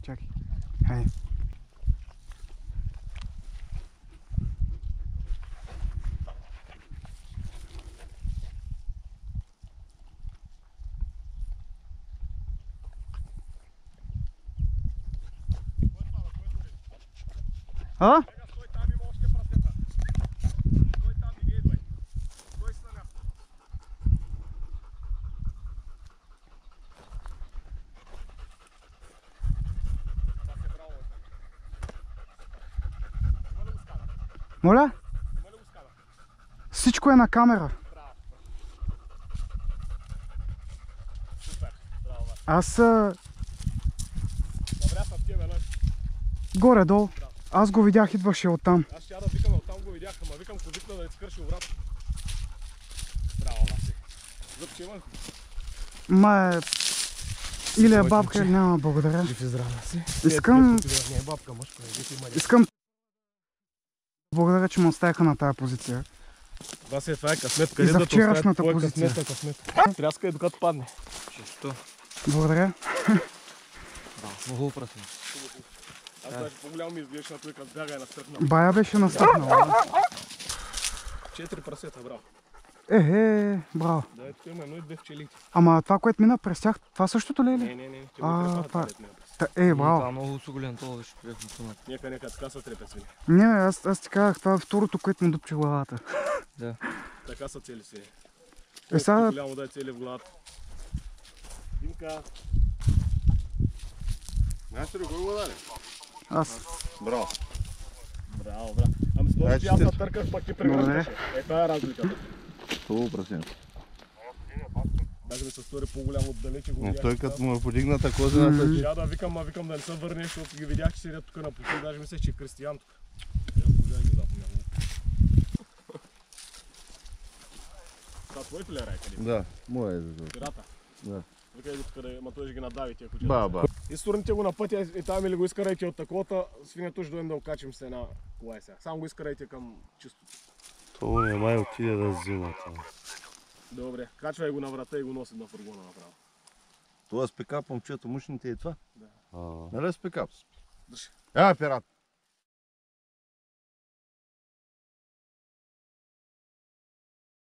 Чакай. Хайде. А? Стой там, има още прасета. Стой там и не идвай. Стой си на място. Това се браво. Има ли го скана? Моля? Има ли го скана? Всичко е на камера. Браво. Супер. Браво, бе. Аз Добре, аз съм в тебе, нали? горе-долу. Аз го видях, идваше оттам. Аз ще да викам, оттам го видях, ама викам, ако викна да не скърши обратно. Браво, Васи. Зъбче има ли? Ма или е бабка, или няма, благодаря. Жив и здрава си. Искам... Не е бабка, мъжка, Искам... Благодаря, че ме оставиха на тая позиция. Васи, това е късмет. И за вчерашната позиция. Късмет. Тряскай докато падне. Често. Благодаря. Да, много прасен. Аз даже по-голямо ми изглеждаш на той, като бяга и настръхнал. Бая беше настръхнала. 4 прасета, браво. Браво. Да, ето има едно и две пчелите. Ама това, което мина през тях, това същото ли е? Не. Ще го трепат това... това летния. Браво. Това много суголен, това беше приятно сумата. Нека, така са трепят свини. Не, аз ти казах, това е второто, което му дупче главата. Да. Така са цели свини. Сега... Голямо да е цели в главата. Димка. Знаеш ли кой го даде? Аз. Браво. Браво. Ами Защото аз се търках, пак ти прегръщаше. Е, това е разликата. Хубаво прасен. Даже ми се стори по-голям отдалече го видях. Той като му е подигната козина, Да, да, викам да не се върне, защото ги видях, че седят тук на пути. Даже мислех, че е Кристиян тук. Това твоето ли е рай къде? Да, моя е за това. Пирата? Да. Викай го тук, ама той ще ги наддави тия кучета. Ба. Изтурните го на пътя и там или го изкарайте от таковата, свинето ще дойдем да окачим се на кола е сега. Само го изкарайте към чистото. То не май отиде да взима това. Добре, качвай го на врата и го носи на фургона направо. Това с пикап, момчето, мушните и това? А, Нали с пикап? Дръж. Пират!